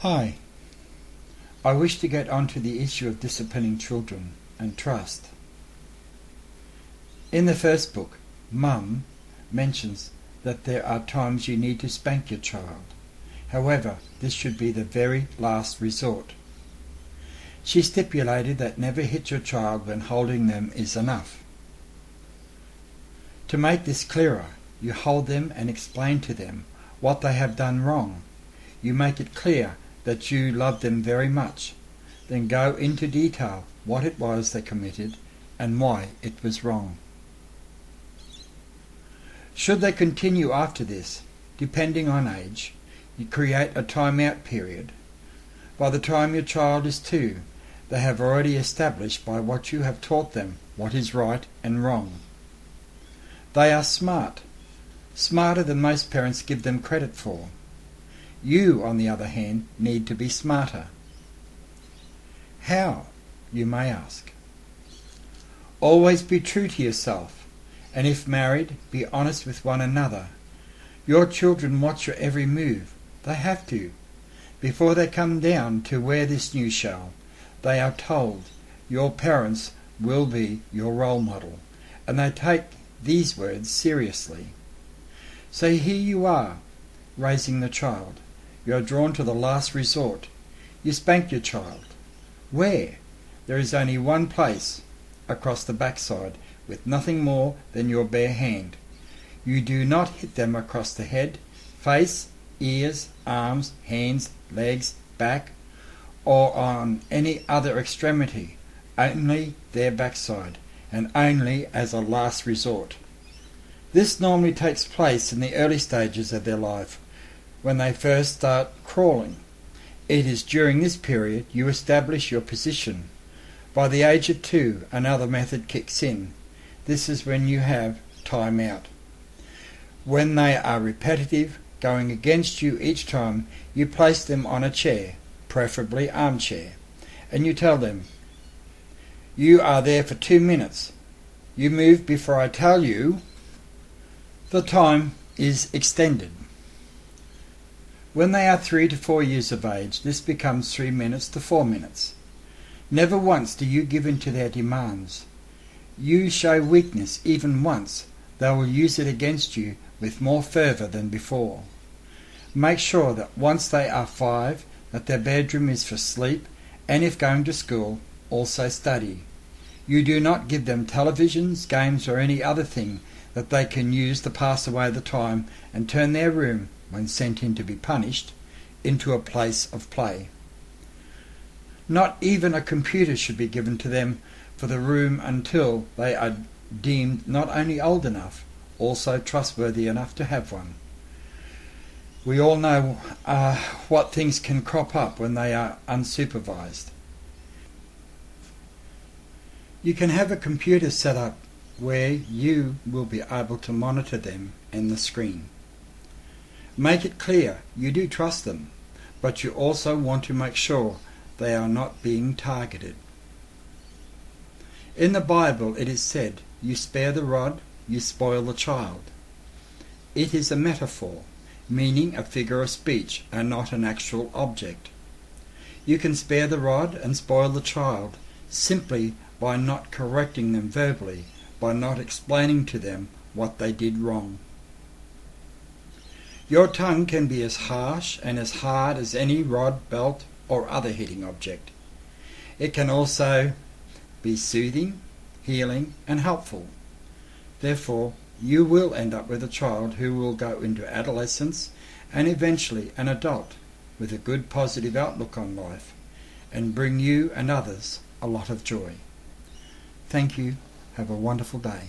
Hi. I wish to get onto the issue of disciplining children and trust. In the first book, Mum mentions that there are times you need to spank your child. However, this should be the very last resort. She stipulated that never hit your child when holding them is enough. To make this clearer, you hold them and explain to them what they have done wrong. You make it clear that you love them very much, then go into detail what it was they committed and why it was wrong. Should they continue after this, depending on age, you create a time-out period. By the time your child is 2, they have already established by what you have taught them what is right and wrong. They are smart, smarter than most parents give them credit for. You, on the other hand, need to be smarter. How, you may ask? Always be true to yourself, and if married, be honest with one another. Your children watch your every move. They have to. Before they come down to wear this new shell, they are told your parents will be your role model, and they take these words seriously. So here you are, raising the child. You are drawn to the last resort. You spank your child. Where? There is only one place, across the backside, with nothing more than your bare hand. You do not hit them across the head, face, ears, arms, hands, legs, back, or on any other extremity, only their backside, and only as a last resort. This normally takes place in the early stages of their life, when they first start crawling. It is during this period you establish your position. By the age of 2, another method kicks in. This is when you have time out. When they are repetitive, going against you each time, you place them on a chair, preferably armchair, and you tell them, you are there for 2 minutes. You move before I tell you. The time is extended. When they are 3 to 4 years of age, this becomes 3 minutes to 4 minutes. Never once do you give in to their demands. You show weakness even once, they will use it against you with more fervour than before. Make sure that once they are 5, that their bedroom is for sleep, and if going to school, also study. You do not give them televisions, games or any other thing that they can use to pass away the time and turn their room, when sent in to be punished, into a place of play. Not even a computer should be given to them for the room until they are deemed not only old enough, also trustworthy enough to have one. We all know what things can crop up when they are unsupervised. You can have a computer set up where you will be able to monitor them and the screen. Make it clear you do trust them, but you also want to make sure they are not being targeted. In the Bible it is said, you spare the rod, you spoil the child. It is a metaphor, meaning a figure of speech and not an actual object. You can spare the rod and spoil the child simply by not correcting them verbally, by not explaining to them what they did wrong. Your tongue can be as harsh and as hard as any rod, belt or other hitting object. It can also be soothing, healing and helpful. Therefore, you will end up with a child who will go into adolescence and eventually an adult with a good positive outlook on life and bring you and others a lot of joy. Thank you. Have a wonderful day.